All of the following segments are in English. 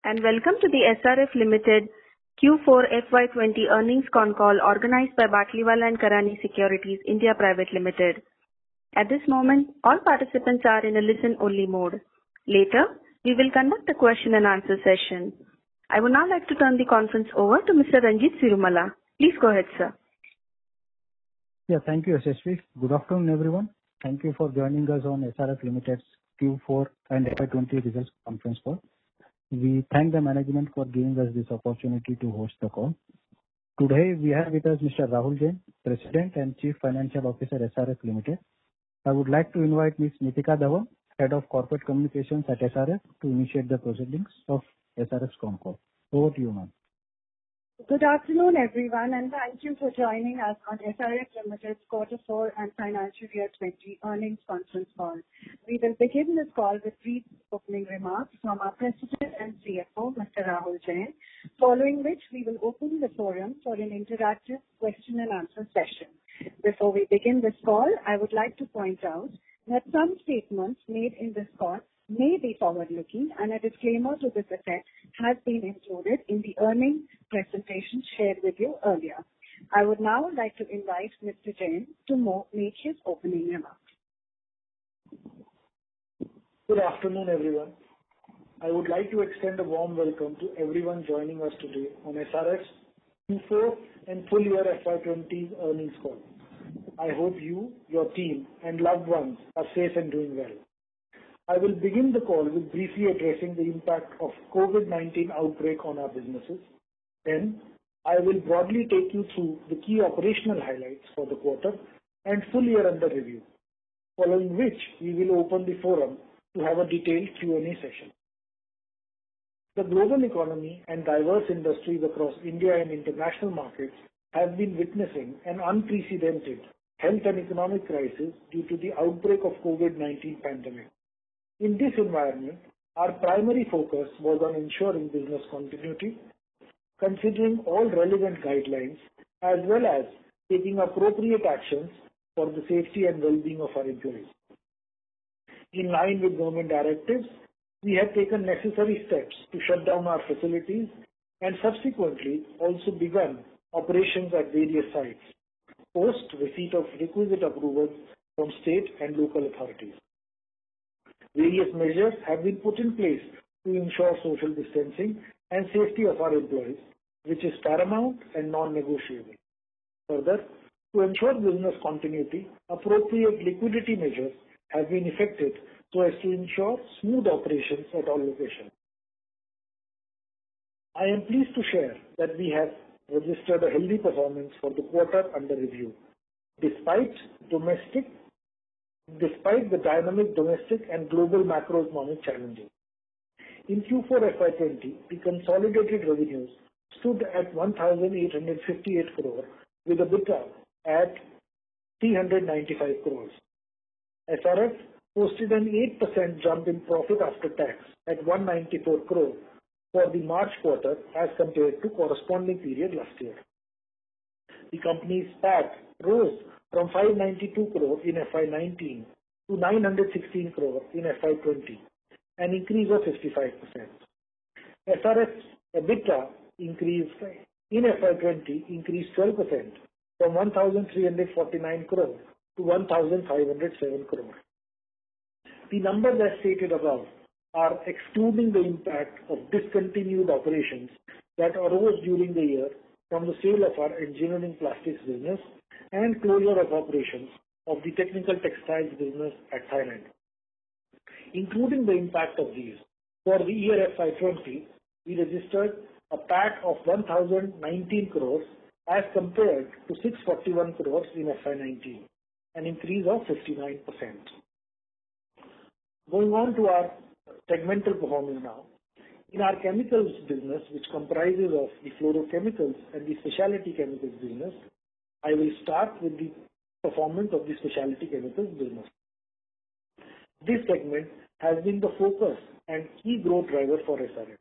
and welcome to the SRF Limited Q4 FY20 earnings con call organized by Batliwala and Karani Securities India Private Limited. At this moment, all participants are in a listen-only mode. Later, we will conduct a question and answer session. I would now like to turn the conference over to Mr. Ranjit Sirumala. Please go ahead, sir. Yeah, thank you, Yashasvi. Good afternoon, everyone. Thank you for joining us on SRF Limited's Q4 and FY20 results conference call. We thank the management for giving us this opportunity to host the call. Today, we have with us Mr. Rahul Jain, President and Chief Financial Officer, SRF Limited. I would like to invite Ms. Nitika Dhawan, Head of Corporate Communications at SRF, to initiate the proceedings of SRF's con call. Over to you, ma'am. Good afternoon, everyone, and thank you for joining us on SRF Limited's Q4 and Financial Year 20 earnings conference call. We will begin this call with brief opening remarks from our President and CFO, Mr. Rahul Jain, following which we will open the forum for an interactive question and answer session. Before we begin this call, I would like to point out that some statements made in this call may be forward-looking, and a disclaimer to this effect has been included in the earnings presentation shared with you earlier. I would now like to invite Mr. Jain to make his opening remarks. Good afternoon, everyone. I would like to extend a warm welcome to everyone joining us today on SRF's Q4 and full year FY20 earnings call. I hope you, your team, and loved ones are safe and doing well. I will begin the call with briefly addressing the impact of COVID-19 outbreak on our businesses. Then, I will broadly take you through the key operational highlights for the quarter and full year under review, following which we will open the forum to have a detailed Q&A session. The global economy and diverse industries across India and international markets have been witnessing an unprecedented health and economic crisis due to the outbreak of COVID-19 pandemic. In this environment, our primary focus was on ensuring business continuity, considering all relevant guidelines, as well as taking appropriate actions for the safety and well-being of our employees. In line with government directives, we have taken necessary steps to shut down our facilities and subsequently also begun operations at various sites, post receipt of requisite approvals from state and local authorities. Various measures have been put in place to ensure social distancing and safety of our employees, which is paramount and non-negotiable. Further, to ensure business continuity, appropriate liquidity measures have been effected so as to ensure smooth operations at all locations. I am pleased to share that we have registered a healthy performance for the quarter under review, despite the dynamic domestic and global macroeconomic challenges. In Q4 FY20, the consolidated revenues stood at 1,858 crore with EBITDA at 395 crores. SRF posted an 8% jump in profit after tax at 194 crore for the March quarter as compared to corresponding period last year. The company's PAT rose from 592 crore in FY19 to 916 crore in FY20, an increase of 55%. SRF's EBITDA increased in FY20 increased 12% from 1,349 crore to 1,507 crore. The numbers as stated above are excluding the impact of discontinued operations that arose during the year from the sale of our engineering plastics business and closure of operations of the technical textiles business at Thailand. Including the impact of these, for the year FY20, we registered a PAT of 1,019 crores as compared to 641 crores in FY19, an increase of 59%. Going on to our segmental performance now. In our chemicals business, which comprises of the fluorochemicals and the specialty chemicals business, I will start with the performance of the specialty chemicals business. This segment has been the focus and key growth driver for SRF.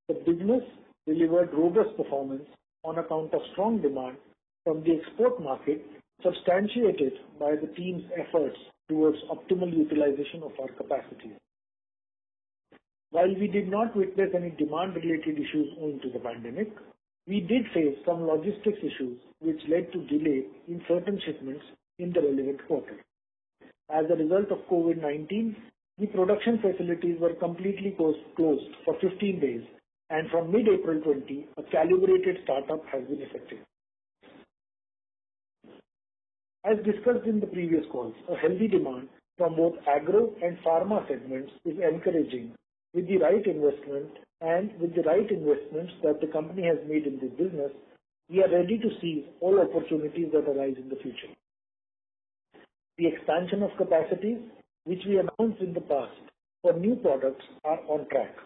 The business delivered robust performance on account of strong demand from the export market, substantiated by the team's efforts towards optimal utilization of our capacities. While we did not witness any demand-related issues owing to the pandemic, we did face some logistics issues which led to delay in certain shipments in the relevant quarter. As a result of COVID-19, the production facilities were completely closed for 15 days, and from mid-April 20, a calibrated startup has been effected. As discussed in the previous calls, a healthy demand from both agro and pharma segments is encouraging with the right investment, and with the right investments that the company has made in this business, we are ready to seize all opportunities that arise in the future. The expansion of capacities, which we announced in the past for new products, are on track.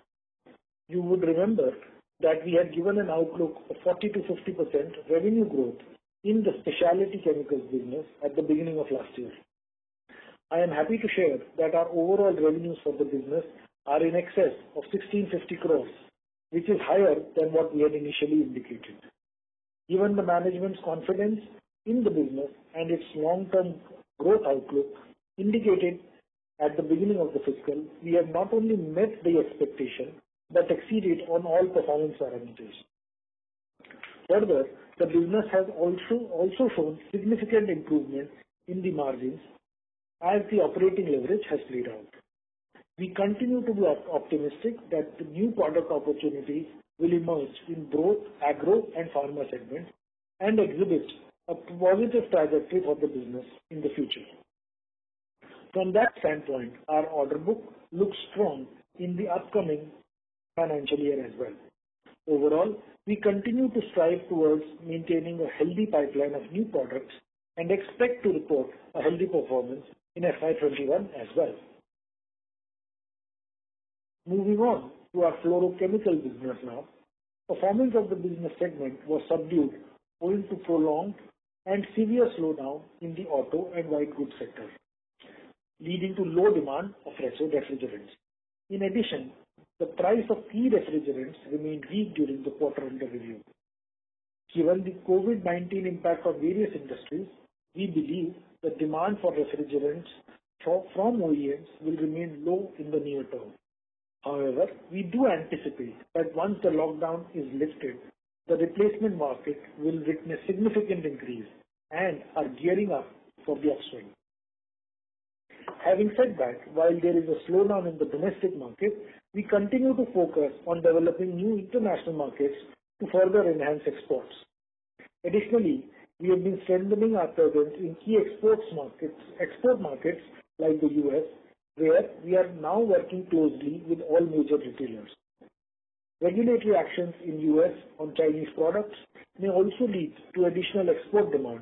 You would remember that we had given an outlook of 40 to 50% revenue growth in the specialty chemicals business at the beginning of last year. I am happy to share that our overall revenues for the business are in excess of 1650 crores, which is higher than what we had initially indicated. Given the management's confidence in the business and its long-term growth outlook indicated at the beginning of the fiscal, we have not only met the expectation but exceeded on all performance parameters. Further, the business has also shown significant improvement in the margins as the operating leverage has played out. We continue to be optimistic that the new product opportunities will emerge in both agro and pharma segments and exhibit a positive trajectory for the business in the future. From that standpoint, our order book looks strong in the upcoming financial year as well. Overall, we continue to strive towards maintaining a healthy pipeline of new products and expect to report a healthy performance in FY21 as well. Moving on to our fluorochemical business now, performance of the business segment was subdued owing to prolonged and severe slowdown in the auto and white goods sector, leading to low demand of refrigerants. In addition, the price of key refrigerants remained weak during the quarter under review. Given the COVID-19 impact on various industries, we believe the demand for refrigerants from OEMs will remain low in the near term. However, we do anticipate that once the lockdown is lifted, the replacement market will witness significant increase and are gearing up for the upswing. Having said that, while there is a slowdown in the domestic market, we continue to focus on developing new international markets to further enhance exports. Additionally, we have been strengthening our presence in key export markets like the US, where we are now working closely with all major retailers. Regulatory actions in US on Chinese products may also lead to additional export demand,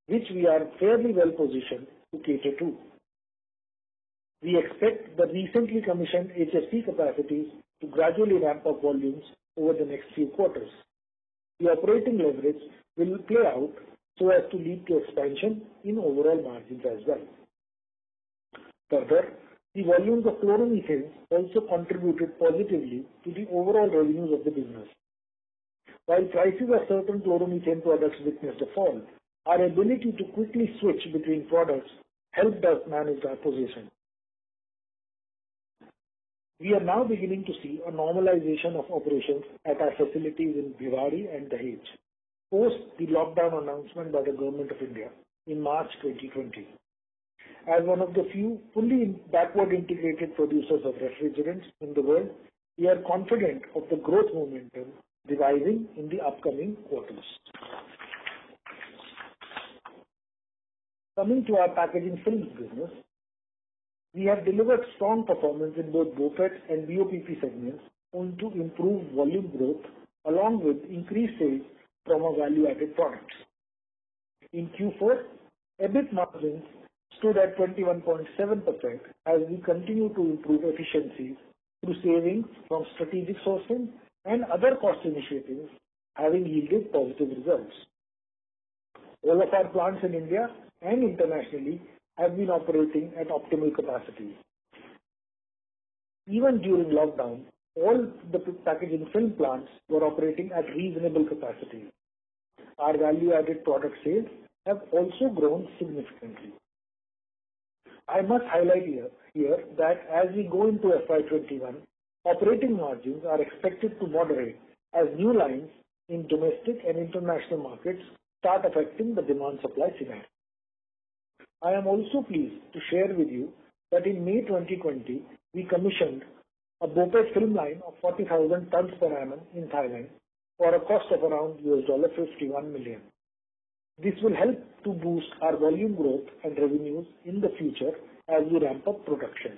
which we are fairly well positioned to cater to. We expect the recently commissioned HFC capacities to gradually ramp up volumes over the next few quarters. The operating leverage will play out so as to lead to expansion in overall margins as well. Further, the volumes of chloromethane also contributed positively to the overall revenues of the business. While prices of certain chloromethane products witnessed a fall, our ability to quickly switch between products helped us manage our position. We are now beginning to see a normalization of operations at our facilities in Bhiwadi and Dahej, post the lockdown announcement by the Government of India in March 2020. As one of the few fully backward integrated producers of refrigerants in the world, we are confident of the growth momentum reviving in the upcoming quarters. Coming to our packaging films business, we have delivered strong performance in both BOPET and BOPP segments owing to improved volume growth along with increased sales from our value-added products. In Q4, EBIT margins stood at 21.7% as we continue to improve efficiencies through savings from strategic sourcing and other cost initiatives having yielded positive results. All of our plants in India and internationally have been operating at optimal capacity. Even during lockdown, all the packaging film plants were operating at reasonable capacity. Our value-added product sales have also grown significantly. I must highlight here that as we go into FY21, Operating margins are expected to moderate as new lines in domestic and international markets start affecting the demand-supply scenario. I am also pleased to share with you that in May 2020, we commissioned a BOPET film line of 40,000 tons per annum in Thailand for a cost of around $51 million. This will help to boost our volume growth and revenues in the future as we ramp up production.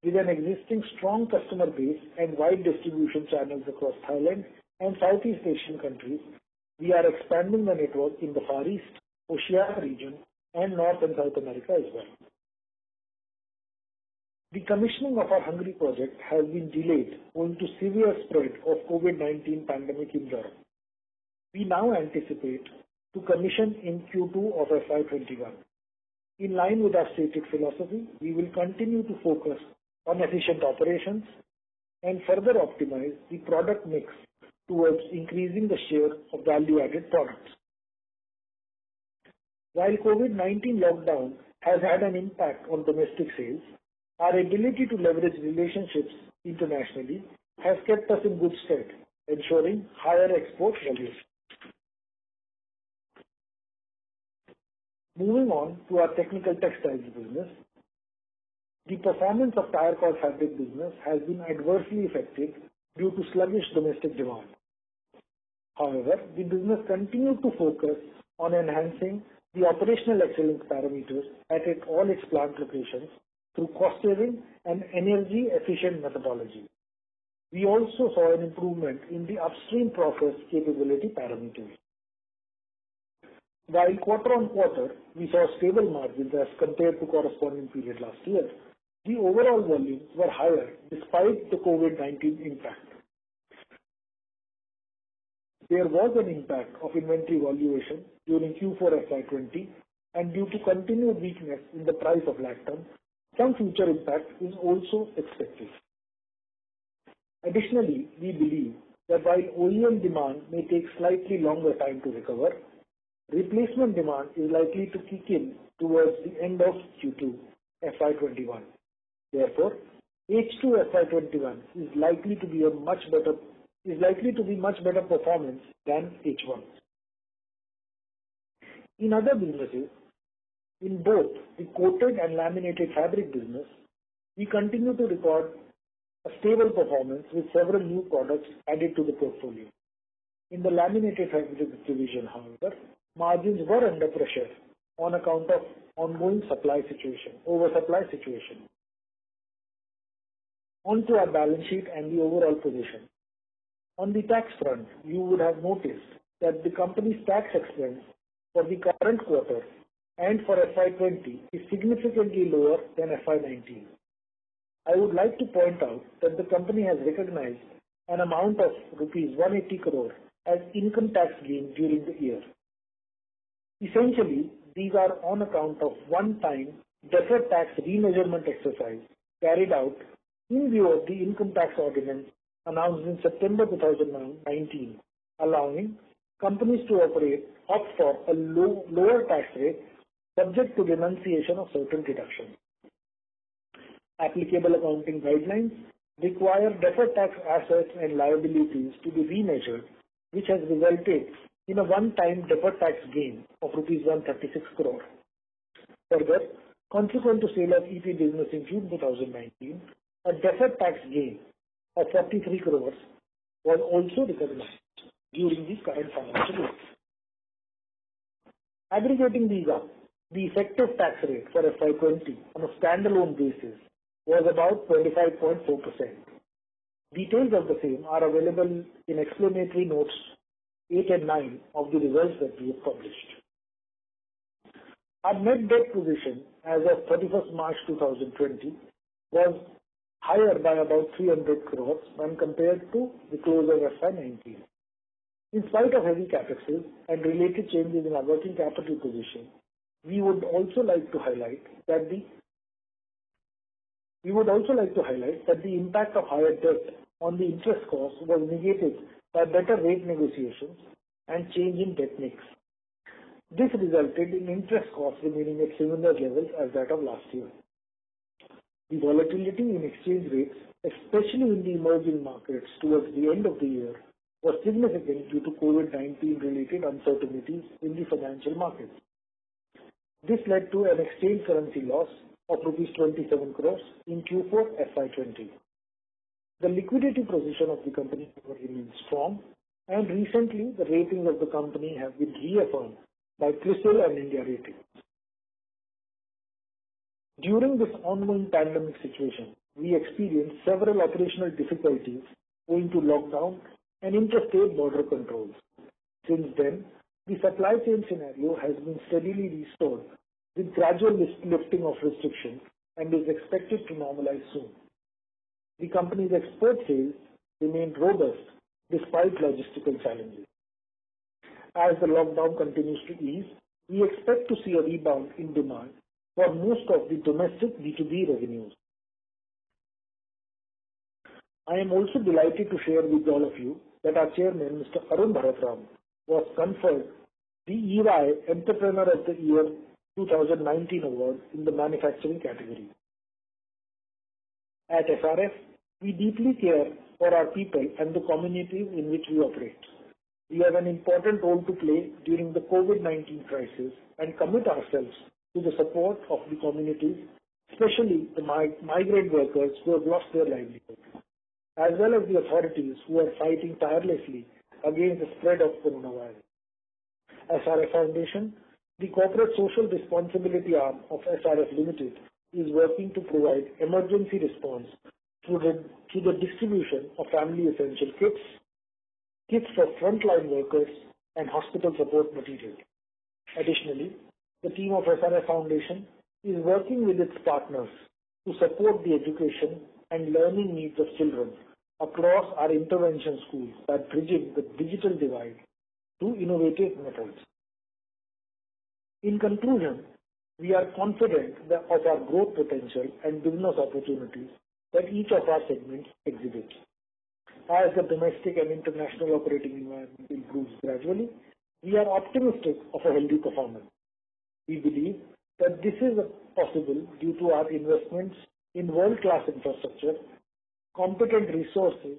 With an existing strong customer base and wide distribution channels across Thailand and Southeast Asian countries, we are expanding the network in the Far East, Oceania region, and North and South America as well. The commissioning of our Hungary project has been delayed owing to severe spread of COVID-19 pandemic in Europe. We now anticipate to commission in Q2 of FY21. In line with our stated philosophy, we will continue to focus on efficient operations and further optimize the product mix towards increasing the share of value-added products. While COVID-19 lockdown has had an impact on domestic sales, our ability to leverage relationships internationally has kept us in good stead, ensuring higher export values. Moving on to our technical textiles business, the performance of tire cord fabric business has been adversely affected due to sluggish domestic demand. However, the business continued to focus on enhancing the operational excellence parameters at all its plant locations through cost saving and energy efficient methodology. We also saw an improvement in the upstream process capability parameters. While quarter-on-quarter we saw stable margins as compared to corresponding period last year, the overall volumes were higher despite the COVID-19 impact. There was an impact of inventory valuation during Q4 FY20, and due to continued weakness in the price of lactam, some future impact is also expected. Additionally, we believe that while OEM demand may take slightly longer time to recover, replacement demand is likely to kick in towards the end of Q2 FY21. Therefore, H2 FY21 is likely to be much better performance than H1. In other businesses, in both the coated and laminated fabric business, we continue to record a stable performance with several new products added to the portfolio. In the laminated fabric division, however, margins were under pressure on account of ongoing oversupply situation. On to our balance sheet and the overall position. On the tax front, you would have noticed that the company's tax expense for the current quarter and for FY20 is significantly lower than FY19. I would like to point out that the company has recognized an amount of rupees 180 crore as income tax gain during the year. Essentially, these are on account of one-time deferred tax remeasurement exercise carried out in view of the income tax ordinance announced in September 2019, allowing companies to opt for a lower tax rate subject to renunciation of certain deductions. Applicable accounting guidelines require deferred tax assets and liabilities to be remeasured, which has resulted in a one-time deferred tax gain of rupees 136 crore. Further, consequent to sale of EP business in June 2019, a deferred tax gain of 43 crores was also recognized during the current financial year. Aggregating these up, the effective tax rate for FY20 on a standalone basis was about 25.4%. Details of the same are available in explanatory notes 8 and 9 of the results that we have published. Our net debt position as of 31st March 2020 was higher by about 300 crores when compared to the close of FY19. In spite of heavy capexes and related changes in our working capital position, we would also like to highlight that the impact of higher debt on the interest cost was negated by better rate negotiations and change in debt mix. This resulted in interest costs remaining at similar levels as that of last year. The volatility in exchange rates especially in the emerging markets towards the end of the year, was significant due to COVID-19 related uncertainties in the financial markets. This led to an exchange currency loss of rupees 27 crores in Q4 FY20. The liquidity position of the company remains strong, and recently the ratings of the company have been reaffirmed by CRISIL and India Ratings. During this ongoing pandemic situation, we experienced several operational difficulties owing to lockdown and interstate border controls. Since then, the supply chain scenario has been steadily restored with gradual lifting of restrictions and is expected to normalize soon. The company's export sales remained robust despite logistical challenges. As the lockdown continues to ease, we expect to see a rebound in demand for most of the domestic B2B revenues. I am also delighted to share with all of you that our chairman, Mr. Arun Bharatram, was conferred the EY Entrepreneur of the Year 2019 award in the manufacturing category. At SRF, we deeply care for our people and the communities in which we operate. We have an important role to play during the COVID-19 crisis and commit ourselves to the support of the communities, especially the migrant workers who have lost their livelihood, as well as the authorities who are fighting tirelessly against the spread of coronavirus. SRF Foundation, the corporate social responsibility arm of SRF Limited, is working to provide emergency response through the distribution of family essential kits for frontline workers, and hospital support material. Additionally, the team of SRF Foundation is working with its partners to support the education and learning needs of children across our intervention schools by bridging the digital divide through innovative methods. In conclusion, we are confident of our growth potential and business opportunities that each of our segments exhibits. As the domestic and international operating environment improves gradually, we are optimistic of a healthy performance. We believe that this is possible due to our investments in world-class infrastructure, competent resources,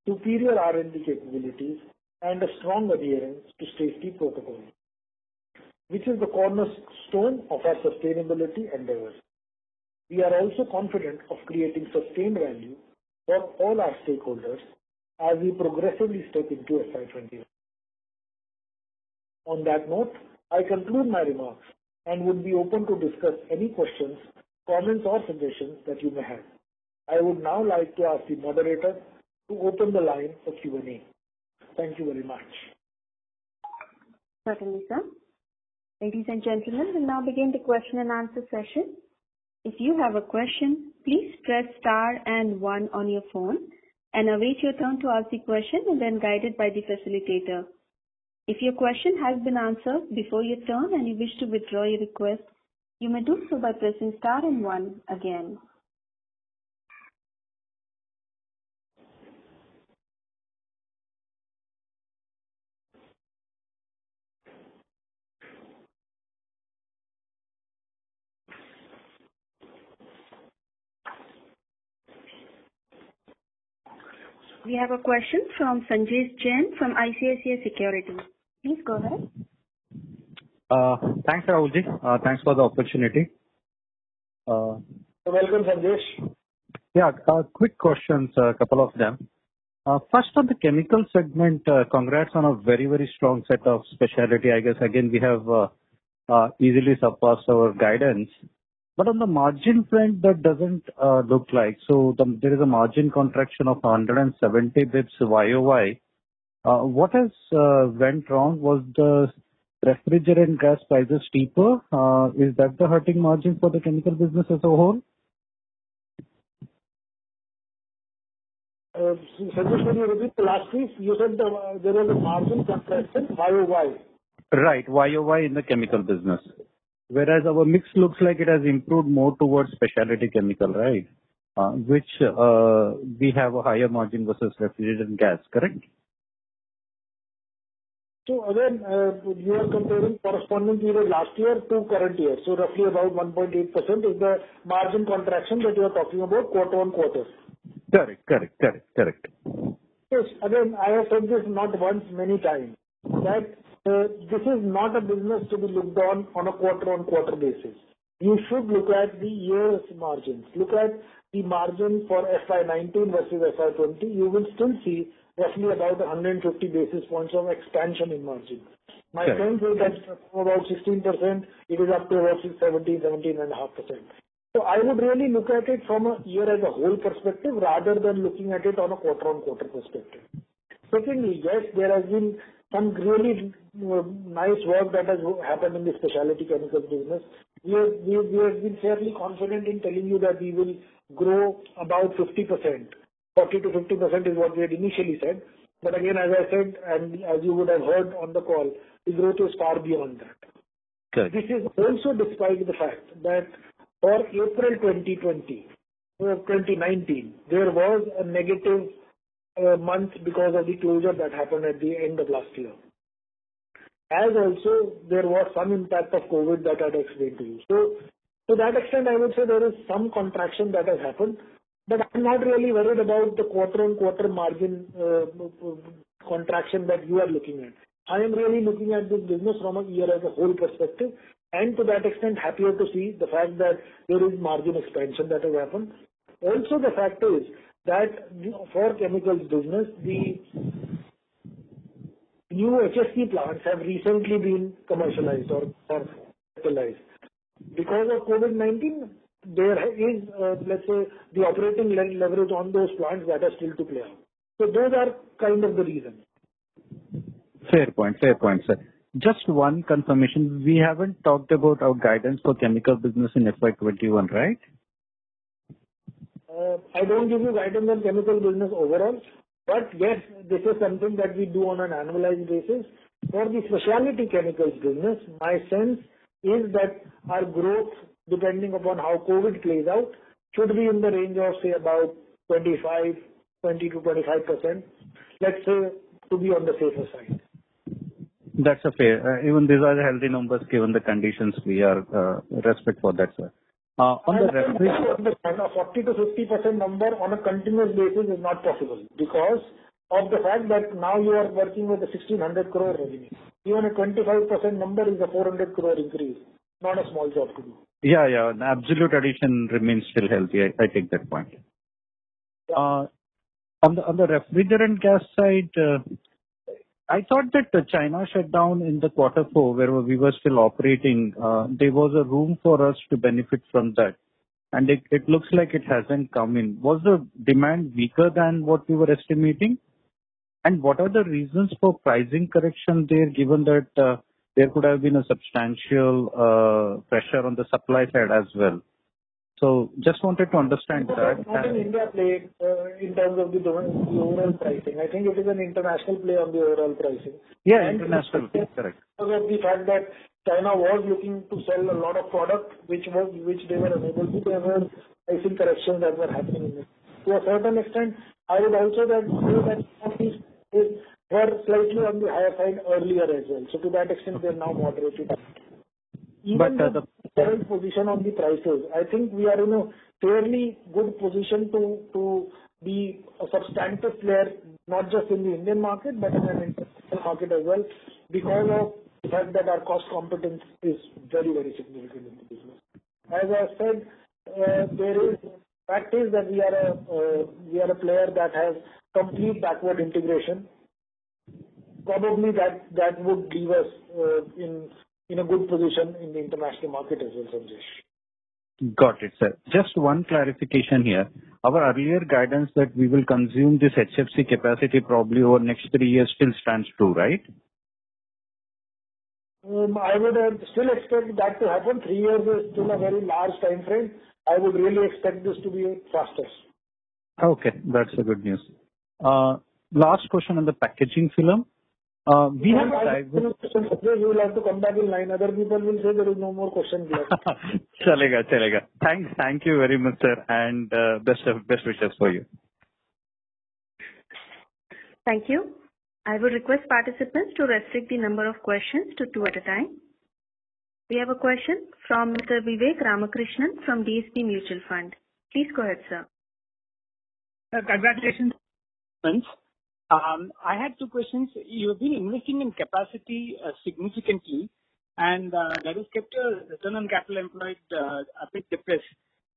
superior R&D capabilities, and a strong adherence to safety protocols, which is the cornerstone of our sustainability endeavors. We are also confident of creating sustained value for all our stakeholders as we progressively step into FY21. On that note, I conclude my remarks and would be open to discuss any questions, comments or suggestions that you may have. I would now like to ask the moderator to open the line for Q&A. Thank you very much. Certainly, sir. Ladies and gentlemen, we'll now begin the question and answer session. If you have a question, please press star and 1 on your phone and await your turn to ask the question and then guided by the facilitator. If your question has been answered before your turn and you wish to withdraw your request, you may do so by pressing star and 1 again. We have a question from Sanjesh Jain from ICICI Securities. Please go ahead. Thanks, Rahulji. Thanks for the opportunity. Welcome, Sanjesh. Yeah, quick questions, a couple of them. First, on the chemical segment, congrats on a very, very strong set of specialty. I guess, again, we have easily surpassed our guidance. But on the margin front, that doesn't look like. So there is a margin contraction of 170 bips YOY. What has went wrong? Was the refrigerant gas prices steeper? Is that the hurting margin for the chemical business as a whole? Sanjesh, can you repeat the last piece? You said there was a margin contraction YOY. Right, YOY in the chemical business. Whereas our mix looks like it has improved more towards specialty chemical, right? Which we have a higher margin versus refrigerant gas, correct? So again, you are comparing corresponding period last year to current year. So roughly about 1.8% is the margin contraction that you are talking about quarter-on-quarter. Correct. Yes. Again, I have said this not once, many times, that this is not a business to be looked on a quarter-on-quarter basis. You should look at the year's margins. Look at the margin for FY19 versus FY20. You will still see roughly about 150 basis points of expansion in margin. My sense is that from about 16%, it is up to about 17.5%. So I would really look at it from a year as a whole perspective rather than looking at it on a quarter-on-quarter perspective. Secondly, yes, there has been some really nice work that has happened in the specialty chemicals business. We have been fairly confident in telling you that we will grow about 50%. 40 to 50% is what we had initially said. But again, as I said, and as you would have heard on the call, the growth is far beyond that. Good. This is also despite the fact that for April 2019, there was a negative month because of the closure that happened at the end of last year. As also, there was some impact of COVID that I had explained to you. So, to that extent, I would say there is some contraction that has happened, but I'm not really worried about the quarter-on-quarter margin contraction that you are looking at. I am really looking at this business from a year as a whole perspective, and to that extent, happier to see the fact that there is margin expansion that has happened. Also, the fact is that for chemicals business, the new HFC plants have recently been commercialized or capitalized. Because of COVID-19, there is, let's say, the operating leverage on those plants that are still to play out. So those are kind of the reasons. Fair point, sir. Just one confirmation. We haven't talked about our guidance for chemical business in FY21, right? I don't give you guidance on chemical business overall, but yes, this is something that we do on an annualized basis. For the specialty chemicals business, my sense is that our growth, depending upon how COVID plays out, should be in the range of, say, about 20 to 25%. Let's say, to be on the safer side. That's a fair. Even these are healthy numbers given the conditions. We are respect for that, sir. On the refrigerant, a 40 to 50% number on a continuous basis is not possible because of the fact that now you are working with a 1600 crore revenue. Even a 25% number is a 400 crore increase. Not a small job to do. Yeah. The absolute addition remains still healthy. I take that point. Yeah. On the refrigerant gas side, I thought that the China shutdown in the Q4, where we were still operating, there was a room for us to benefit from that. And it looks like it hasn't come in. Was the demand weaker than what we were estimating? And what are the reasons for pricing correction there, given that there could have been a substantial pressure on the supply side as well? So just wanted to understand that. Not an India play in terms of the overall pricing. I think it is an international play on the overall pricing. Yeah, international, correct. Because of the fact that China was looking to sell a lot of product which they were unable to. There were pricing corrections that were happening in it. To a certain extent, I would also say that some of these were slightly on the higher side earlier as well. So to that extent, they are now moderated. Even the current position on the prices, I think we are in a fairly good position to be a substantive player, not just in the Indian market, but in an international market as well, because of the fact that our cost competence is very, very significant in the business. As I said, fact is that we are a player that has complete backward integration. Probably that would leave us in a good position in the international market as well, Sanjesh. Got it, sir. Just one clarification here. Our earlier guidance that we will consume this HFC capacity probably over next 3 years still stands true, right? I would still expect that to happen. 3 years is still a very large time frame. I would really expect this to be faster. Okay, that's a good news. Last question on the packaging film. We have you will have to come back in line. Other people will say there is no more questions left. Chalega. Thank you very much, sir, and best wishes for you. Thank you. I would request participants to restrict the number of questions to 2 at a time. We have a question from Mr. Vivek Ramakrishnan from DSP Mutual Fund. Please go ahead, sir. Congratulations. I had 2 questions. You have been investing in capacity significantly, and that has kept your return on capital employed a bit depressed.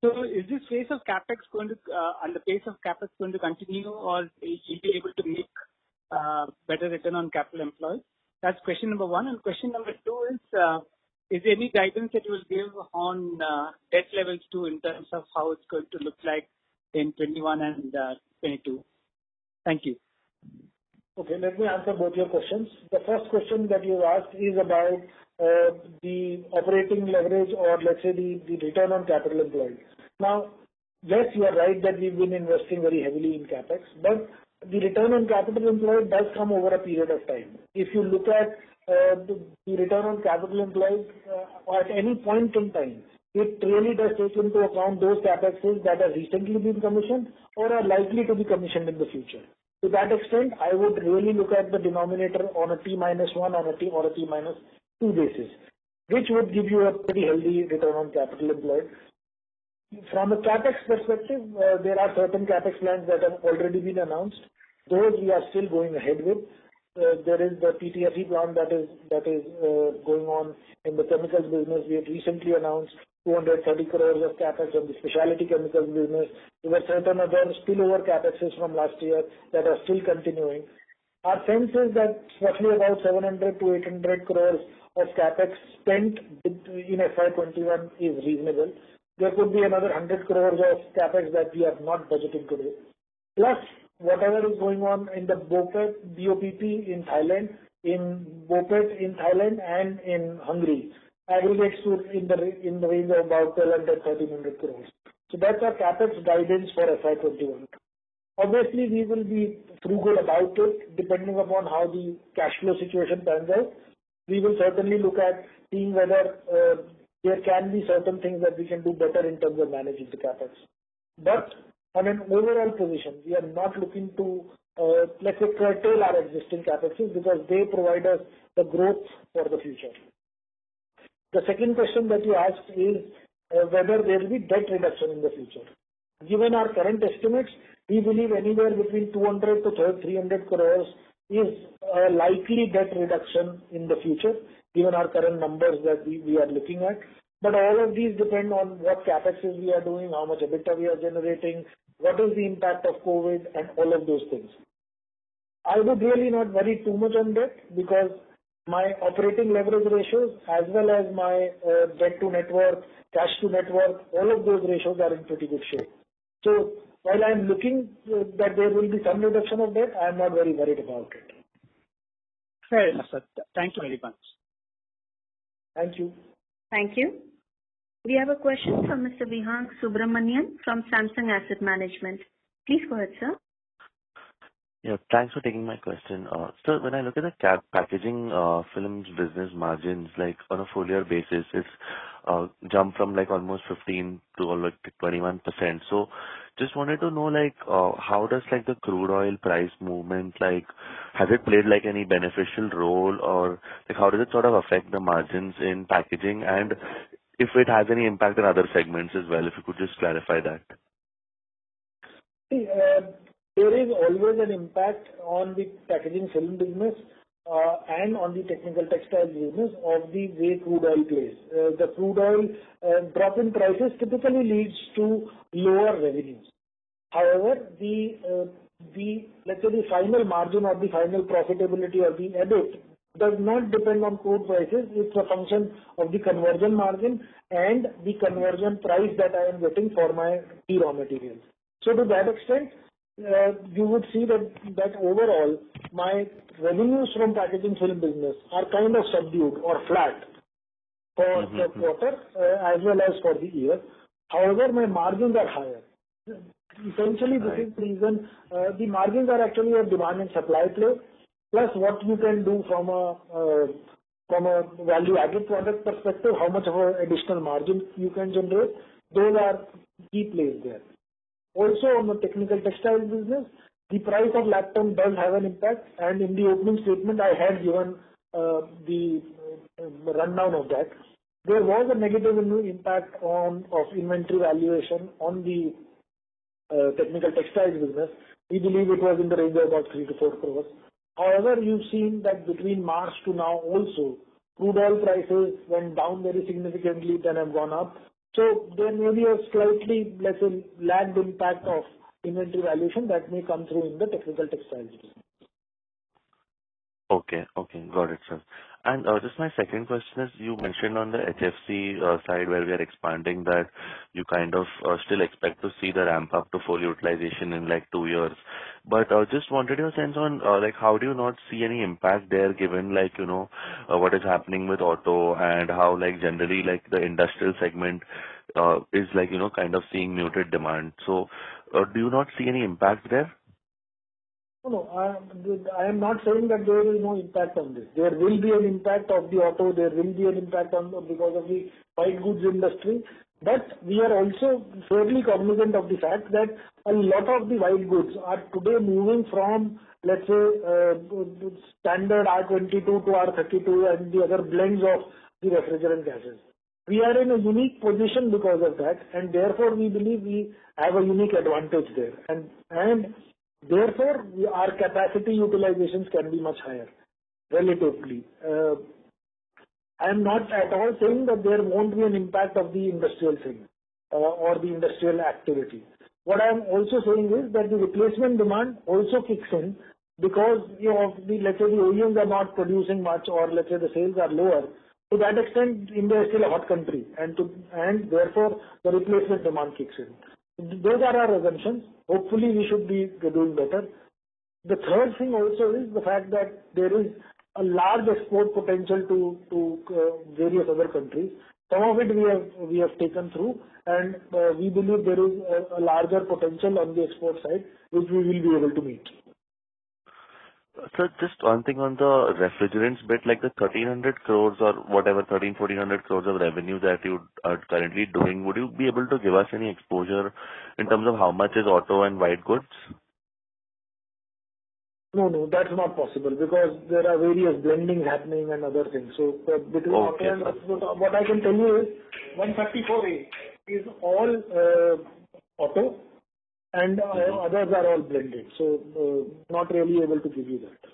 So is this phase of capex going to, and the pace of capex going to continue, or will you be able to make better return on capital employed? That's question number 1. And question number 2 is there any guidance that you will give on debt levels too, in terms of how it's going to look like in 21 and 22? Thank you. Okay, let me answer both your questions. The first question that you asked is about the operating leverage, or let's say the return on capital employed. Now, yes, you are right that we've been investing very heavily in capex, but the return on capital employed does come over a period of time. If you look at the return on capital employed at any point in time, it really does take into account those capexes that have recently been commissioned or are likely to be commissioned in the future. To that extent, I would really look at the denominator on a T-1 or a T-2 basis, which would give you a pretty healthy return on capital employed. From a capex perspective, there are certain capex plans that have already been announced. Those we are still going ahead with. There is the PTFE plan that is going on in the chemicals business. We had recently announced 230 crores of capex on the specialty chemicals business. There were certain other spillover capexes from last year that are still continuing. Our sense is that roughly about 700 to 800 crores of capex spent in FY21 is reasonable. There could be another 100 crores of capex that we are not budgeting today. Plus, whatever is going on in the BOPP in Thailand, and in Hungary, aggregates to in the range of about 1,200 to 1,300 crores. So that's our capex guidance for FY21. Obviously, we will be frugal about it, depending upon how the cash flow situation pans out. We will certainly look at seeing whether there can be certain things that we can do better in terms of managing the capex. But on an overall position, we are not looking to, let's say, curtail our existing capexes, because they provide us the growth for the future. The second question that you asked is whether there will be debt reduction in the future. Given our current estimates, we believe anywhere between 200 to 300 crores is a likely debt reduction in the future, given our current numbers that we are looking at. But all of these depend on what capexes we are doing, how much EBITDA we are generating, what is the impact of COVID, and all of those things. I would really not worry too much on debt, because my operating leverage ratios as well as my debt to net worth, cash to net worth, all of those ratios are in pretty good shape. So while I am looking that there will be some reduction of debt, I am not very worried about it. Fair enough, sir. Thank you very much. Thank you. Thank you. We have a question from Mr. Vihang Subramanian from Samsung Asset Management. Please go ahead, sir. Yeah, thanks for taking my question. So when I look at the packaging films business margins, like on a full year basis, it's jumped from like almost 15 to almost 21%. So just wanted to know, like, how does like the crude oil price movement, like, has it played like any beneficial role, or like how does it sort of affect the margins in packaging, and if it has any impact on other segments as well, if you could just clarify that. There is always an impact on the packaging film business and on the technical textiles business of the way crude oil plays. The crude oil drop in prices typically leads to lower revenues. However, let's say the final margin or the final profitability or the EBIT does not depend on crude prices. It's a function of the conversion margin and the conversion price that I am getting for my key raw materials. So to that extent, you would see that overall my revenues from packaging film business are kind of subdued or flat for the quarter as well as for the year. However, my margins are higher. Essentially, this is the reason. The margins are actually a demand and supply play, plus what you can do from a value-added product perspective, how much of an additional margin you can generate. Those are key plays there. Also, on the technical textile business, the price of lactone does have an impact, and in the opening statement, I had given the rundown of that. There was a negative impact of inventory valuation on the technical textiles business. We believe it was in the range of about 3 to 4 crores. However, you've seen that between March to now also, crude oil prices went down very significantly, then have gone up. So there may be a slightly, let's say, lagged impact of inventory valuation that may come through in the technical textiles business. Okay. Got it, sir. And just my second question is, you mentioned on the HFC side where we are expanding that you kind of still expect to see the ramp up to full utilization in like 2 years. But just wanted your sense on like how do you not see any impact there given like, what is happening with auto and how like generally like the industrial segment is like, kind of seeing muted demand. So do you not see any impact there? No, I am not saying that there is no impact on this. There will be an impact of the auto, there will be an impact on because of the white goods industry. But we are also fairly cognizant of the fact that a lot of the white goods are today moving from, let's say, standard R22 to R32 and the other blends of the refrigerant gases. We are in a unique position because of that, and therefore we believe we have a unique advantage there. And therefore, our capacity utilizations can be much higher, relatively. I am not at all saying that there won't be an impact of the industrial thing or the industrial activity. What I am also saying is that the replacement demand also kicks in because let's say the OEMs are not producing much or let's say the sales are lower. To that extent, India is still a hot country, and therefore the replacement demand kicks in. Those are our assumptions. Hopefully, we should be doing better. The third thing also is the fact that there is a large export potential to various other countries. Some of it we have taken through, and we believe there is a larger potential on the export side, which we will be able to meet. So just one thing on the refrigerants bit, like the 1,300 crores or whatever, 1,400 crores of revenue that you are currently doing, would you be able to give us any exposure in terms of how much is auto and white goods? No, that's not possible because there are various blendings happening and other things. So between auto and what I can tell you is 134A is all auto and others are all blended. So not really able to give you that.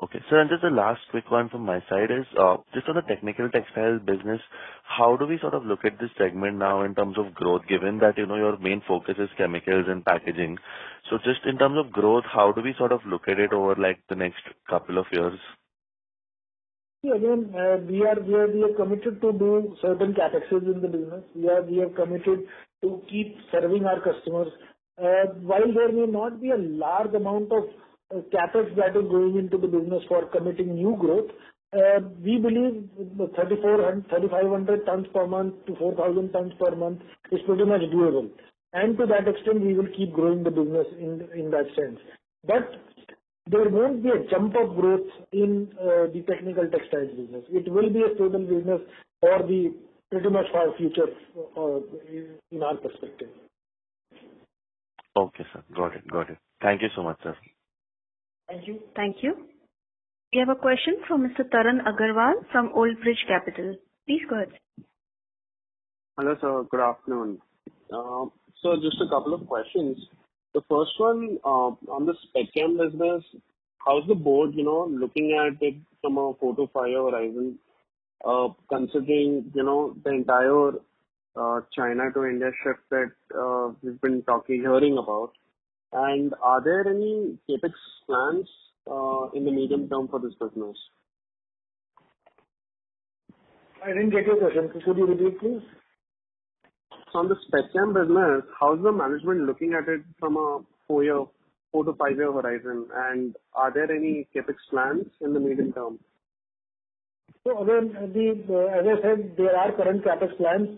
Okay. So and just the last quick one from my side is just on the technical textile business, how do we sort of look at this segment now in terms of growth, given that, your main focus is chemicals and packaging? So just in terms of growth, how do we sort of look at it over like the next couple of years? See, again, we are committed to do certain capexes in the business. We are committed to keep serving our customers. While there may not be a large amount of capex that is going into the business for committing new growth, we believe 3,500 tons per month to 4,000 tons per month is pretty much doable. And to that extent, we will keep growing the business in that sense. But there won't be a jump of growth in the technical textiles business. It will be a stable business for the pretty much for future in our perspective. Okay, sir. Got it. Thank you so much, sir. Thank you. Thank you. We have a question from Mr. Taran Agarwal from Old Bridge Capital. Please go ahead. Hello, sir. Good afternoon. So just a couple of questions. The first one, on the SpecChem business, how's the board, looking at it from a 4 to 5 year horizon, considering, the entire China to India shift that we've been hearing about? And are there any capex plans in the medium term for this business? I didn't get your question. Could you repeat, please? So on the SpecChem business, how's the management looking at it from a 4 to 5 year horizon? And are there any capex plans in the medium term? So again, as I said, there are current capex plans.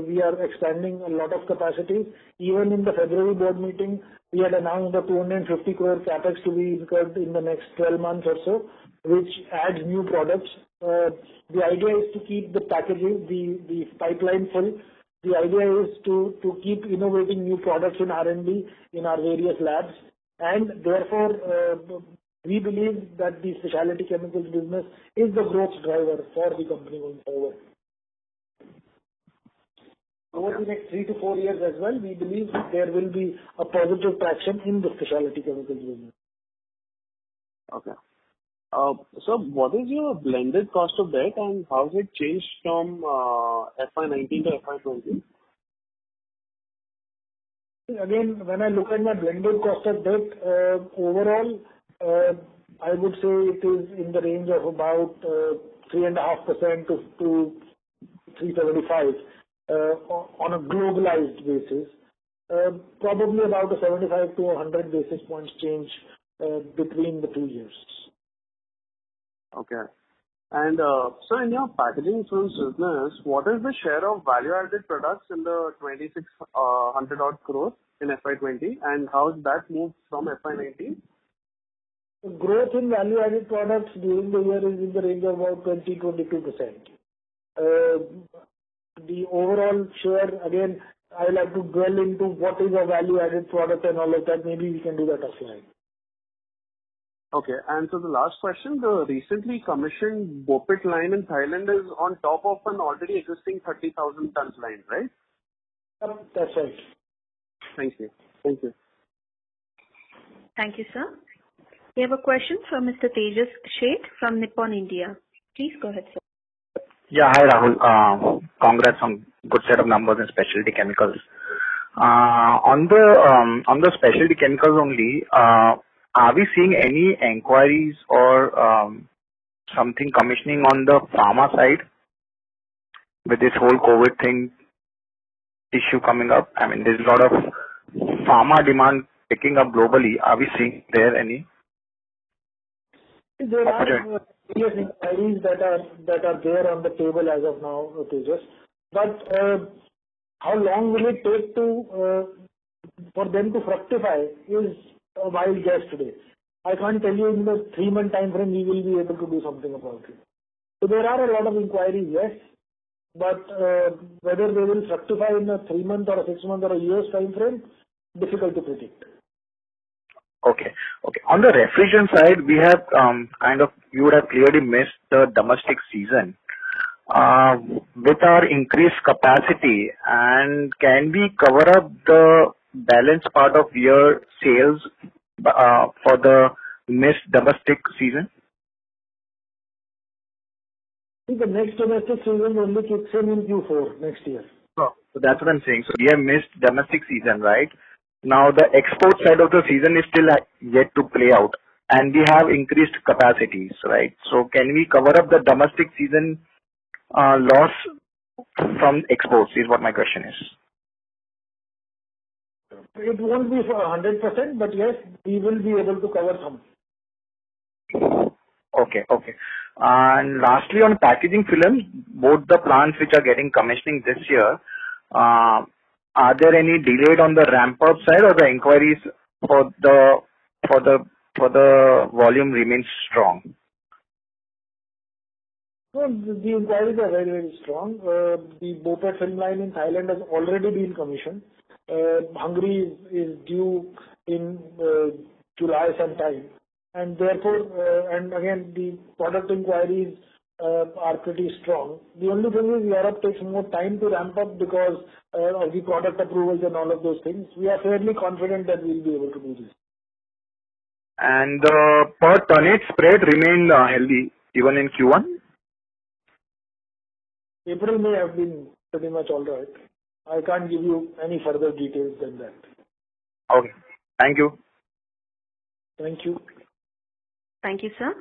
We are expanding a lot of capacity. Even in the February board meeting, we had announced the 250 crore capex to be incurred in the next 12 months or so, which adds new products. The idea is to keep the packaging, the pipeline full. The idea is to keep innovating new products in R&D in our various labs. and therefore, we believe that the specialty chemicals business is the growth driver for the company going forward. Over the next 3 to 4 years as well, we believe there will be a positive traction in the specialty chemicals business. Okay. So what is your blended cost of debt and how has it changed from FY19 to FY20? Again, when I look at my blended cost of debt, overall, I would say it is in the range of about 3.5% to 3.75 on a globalized basis. Probably about a 75 to 100 basis points change between the 2 years. Okay. And so in your packaging films business, what is the share of value-added products in the 2,600 odd crores in FY20 and how has that moved from FY19? Growth in value-added products during the year is in the range of about 20-22%. The overall share, again, I like to dwell into what is a value-added product and all of that. Maybe we can do that offline. Okay. And so the last question, the recently commissioned BOPET line in Thailand is on top of an already existing 30,000 tons line, right? That's right. Thank you. Thank you. Thank you, sir. We have a question from Mr. Tejas Sheth from Nippon India. Please go ahead, sir. Yeah, hi Rahul. Congrats on good set of numbers in specialty chemicals. On the specialty chemicals only, are we seeing any inquiries or something commissioning on the pharma side with this whole COVID thing issue coming up? I mean, there's a lot of pharma demand picking up globally. Are we seeing there any? There are various inquiries that are there on the table as of now, Tejas. But how long will it take for them to fructify is a wild guess today. I can't tell you in the 3-month time frame we will be able to do something about it. So there are a lot of inquiries, yes, but whether they will fructify in a 3-month or a 6-month or a year's time frame, difficult to predict. Okay. On the refrigerant side, we have you would have clearly missed the domestic season. With our increased capacity, and can we cover up the balance part of year sales for the missed domestic season? The next domestic season only kicks in Q4 next year. Oh, so that's what I'm saying. So we have missed domestic season, right? Now the export side of the season is still yet to play out, and we have increased capacities, right? So can we cover up the domestic season loss from exports is what my question is. It won't be for 100%, but yes, we will be able to cover some. Okay. And lastly, on packaging films, both the plants which are getting commissioning this year, are there any delayed on the ramp up side, or the inquiries for the volume remains strong? No, the inquiries are very, very strong. The BOPET film line in Thailand has already been commissioned. Hungary is due in July sometime. And therefore, and again, the product inquiries are pretty strong. The only thing is Europe takes more time to ramp up because of the product approvals and all of those things. We are fairly confident that we'll be able to do this. And the per tonnage spread remained healthy even in Q1? April may have been pretty much all right. I can't give you any further details than that. Okay. Thank you. Thank you. Thank you, sir.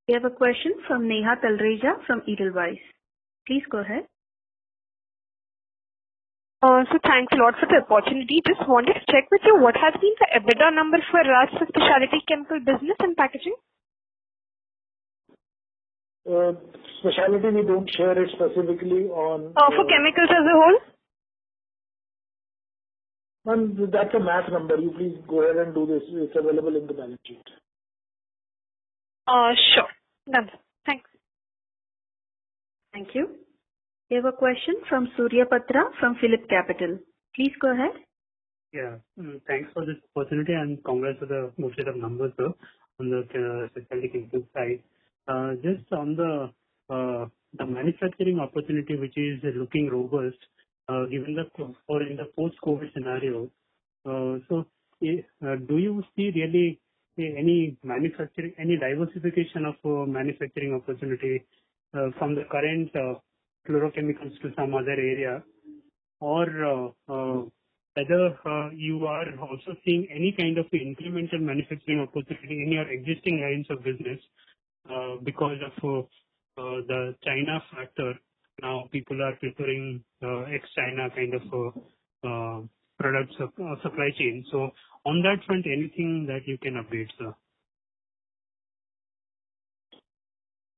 We have a question from Neha Talreja from Edelweiss. Please go ahead. So thanks a lot for the opportunity. Just wanted to check with you what has been the EBITDA number for us for specialty chemical business and packaging? Specialty, we don't share it specifically on... for chemicals as a whole? And that's a math number. You please go ahead and do this. It's available in the balance sheet. Sure. Done. Thanks. Thank you. We have a question from Surya Patra from Phillip Capital. Please go ahead. Yeah. Thanks for this opportunity and congrats for the good set of numbers, sir, on the specialty chemical side. Just on the manufacturing opportunity, which is looking robust, given in the post-COVID scenario. Do you see really any diversification of manufacturing opportunity from the current fluorochemicals to some other area? Or whether you are also seeing any kind of incremental manufacturing opportunity in your existing lines of business because of the China factor. Now people are preferring ex-China kind of products supply chain. So on that front, anything that you can update, sir?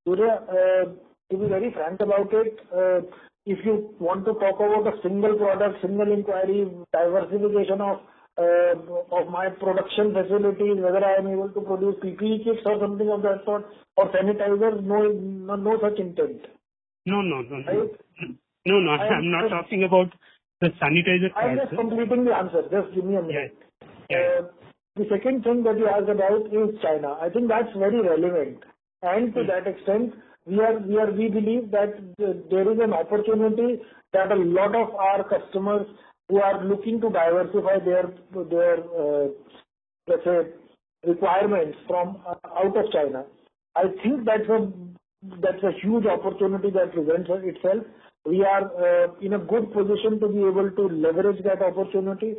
Surya, to be very frank about it, if you want to talk about a single product, single inquiry, diversification of my production facilities, whether I am able to produce PPE kits or something of that sort, or sanitizers, no such intent. No. Right? No, I'm not talking about the sanitizer. I'm just completing the answer. Just give me a minute. Yeah. The second thing that you asked about is China. I think that's very relevant. And to that extent, we believe that there is an opportunity that a lot of our customers who are looking to diversify their let's say requirements from out of China. I think that's a huge opportunity that presents itself. We are in a good position to be able to leverage that opportunity.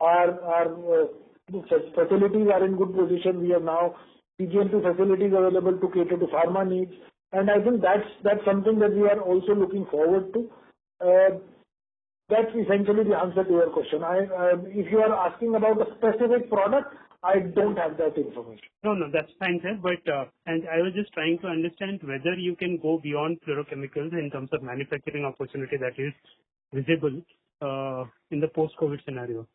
Our facilities are in good position. We have now PGM2 facilities available to cater to pharma needs. And I think that's something that we are also looking forward to. That's essentially the answer to your question. If you are asking about a specific product, I don't have that information. No, that's fine, sir. But and I was just trying to understand whether you can go beyond fluorochemicals in terms of manufacturing opportunity that is visible in the post-COVID scenario.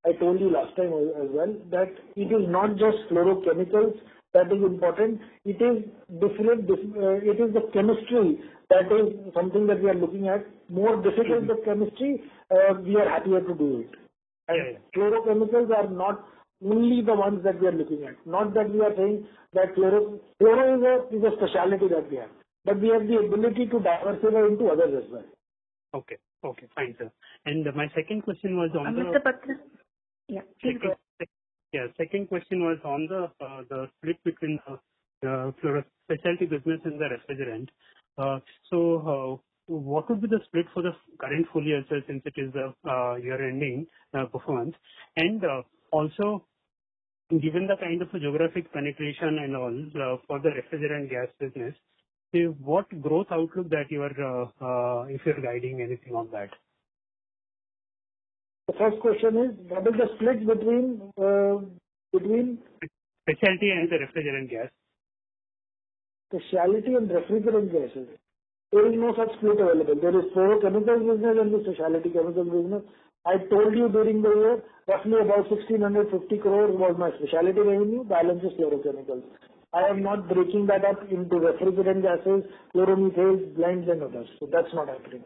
I told you last time as well that it is not just fluorochemicals that is important. It is different. It is the chemistry that is something that we are looking at. More difficult the chemistry, we are happier to do it. And fluorochemicals are not only the ones that we are looking at. Not that we are saying that fluoro is a specialty that we have, but we have the ability to diversify into others as well. Okay, fine, sir. And my second question was on Mr. Patra. Yeah, please go. Second question was on the split between the specialty business and the refrigerant. So what would be the split for the current full year, sir, since it is the year-ending performance? And also, given the kind of a geographic penetration and all for the refrigerant gas business, what growth outlook that you are, if you're guiding anything on that? The first question is, what is the split between specialty and the refrigerant gas? Specialty and refrigerant gases. There is no such split available. There is fluorochemicals business and the specialty chemicals business. I told you during the year, roughly about 1,650 crores was my specialty revenue, balance is fluorochemicals. I am not breaking that up into refrigerant gases, chloromethanes, blends and others. So that's not happening.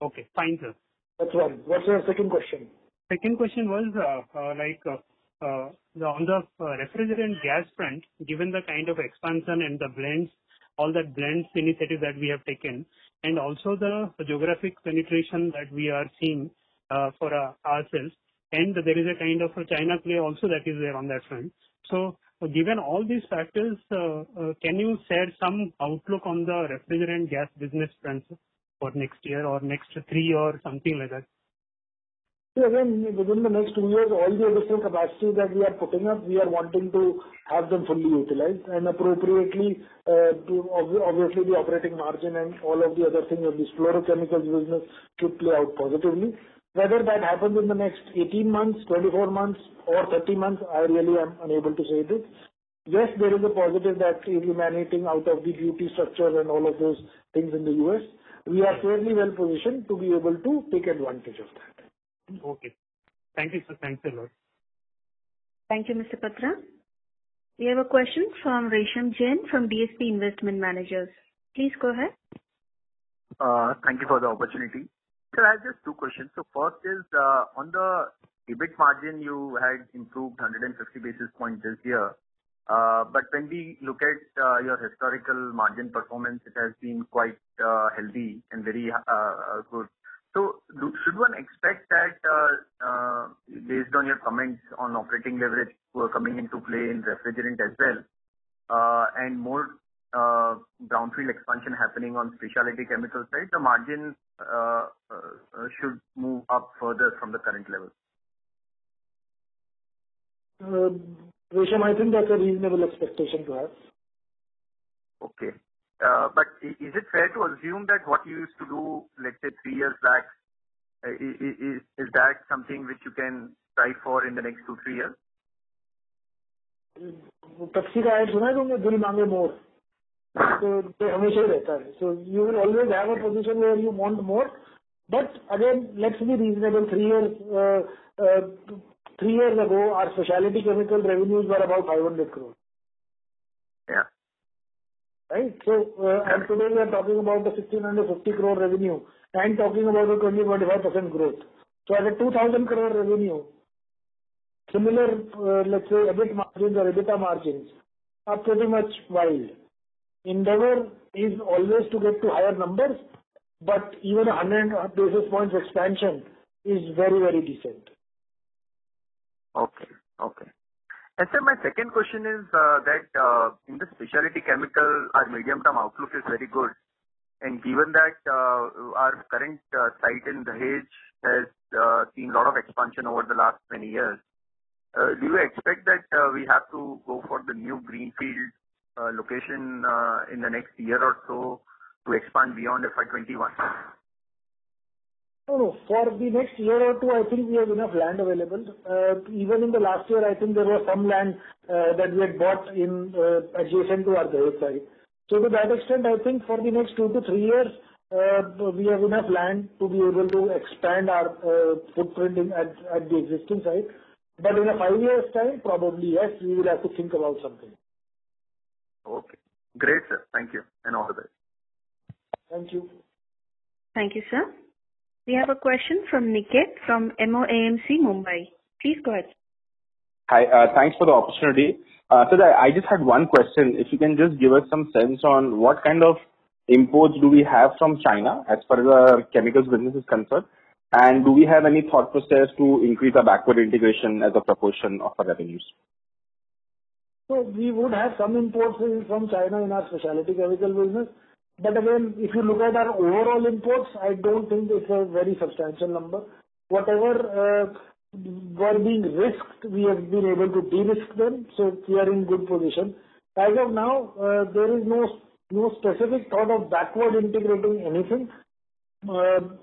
Okay, fine, sir. That's one. What's your second question? Second question was on the refrigerant gas front, given the kind of expansion and the blends, all that blends initiative that we have taken, and also the geographic penetration that we are seeing for ourselves, and there is a kind of a China play also that is there on that front. So, given all these factors, can you share some outlook on the refrigerant gas business front for next year or next 3 or something like that? So again, within the next 2 years, all the additional capacities that we are putting up, we are wanting to have them fully utilized and appropriately to obviously the operating margin and all of the other things of this fluorochemicals business should play out positively. Whether that happens in the next 18 months, 24 months or 30 months, I really am unable to say this. Yes, there is a positive that is emanating out of the duty structures and all of those things in the US. We are fairly well positioned to be able to take advantage of that. Okay. Thank you, sir. Thanks a lot. Thank you, Mr. Patra. We have a question from Resham Jain from DSP Investment Managers. Please go ahead. Thank you for the opportunity. Sir, I have just two questions. So first is on the EBIT margin, you had improved 150 basis points this year. But when we look at your historical margin performance, it has been quite healthy and very good. So should one expect that, based on your comments on operating leverage coming into play in refrigerant as well, and more brownfield expansion happening on specialty chemical side, the margin should move up further from the current level? Resham, I think that's a reasonable expectation to have. Okay. But is it fair to assume that what you used to do, let's say 3 years back, is that something which you can strive for in the next 2-3 years? Pepsi का add सुना है तुमने, दिल मांगे मोर, तो ये हमेशा ही रहता है. So you will always have a position where you want more, but again, let's be reasonable. 3 years ago, our specialty chemical revenues were about 500 crores. Yeah. Right? So, and today we are talking about the 1,650 crore revenue and talking about a 20-25% growth. So at a 2,000 crore revenue, similar, let's say, EBIT margins or EBITDA margins are pretty much wild. Endeavor is always to get to higher numbers, but even 100 basis points expansion is very, very decent. Okay. Okay. And sir, my second question is that in the specialty chemical, our medium-term outlook is very good. And given that our current site in Dahej has seen a lot of expansion over the last many years, do you expect that we have to go for the new greenfield location in the next year or so to expand beyond FY21? No. For the next year or two, I think we have enough land available. Even in the last year, I think there was some land that we had bought in adjacent to our Dahej site. So to that extent, I think for the next 2 to 3 years, we have enough land to be able to expand our footprint at the existing site. But in a 5 years time, probably yes, we will have to think about something. Okay. Great, sir. Thank you. And all the best. Thank you. Thank you, sir. We have a question from Niket from MOAMC Mumbai. Please go ahead. Hi, thanks for the opportunity. So I just had one question. If you can just give us some sense on what kind of imports do we have from China as far as our chemicals business is concerned, and do we have any thought process to increase our backward integration as a proportion of our revenues? So we would have some imports from China in our specialty chemical business. But again, if you look at our overall imports, I don't think it's a very substantial number. Whatever were being risked, we have been able to de-risk them, so we are in good position. As of now, there is no specific thought of backward integrating anything.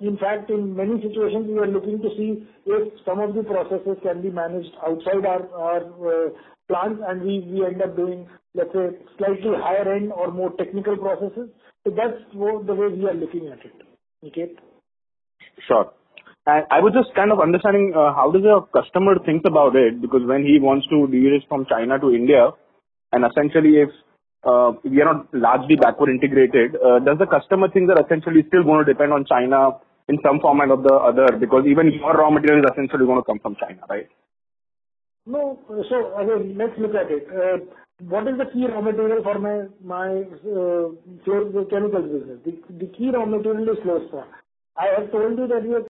In fact, in many situations, we are looking to see if some of the processes can be managed outside our plants, and we end up doing, let's say, slightly higher end or more technical processes. So that's the way we are looking at it. Okay? Sure. And I was just kind of understanding how does a customer think about it, because when he wants to de-risk from China to India, and essentially if we are not largely backward integrated, does the customer think that essentially still going to depend on China in some format or the other, because even your raw material is essentially going to come from China, right? No. So again, let's look at it. What is the key raw material for my chemicals business? The key raw material is fluorspar. I have told you that we are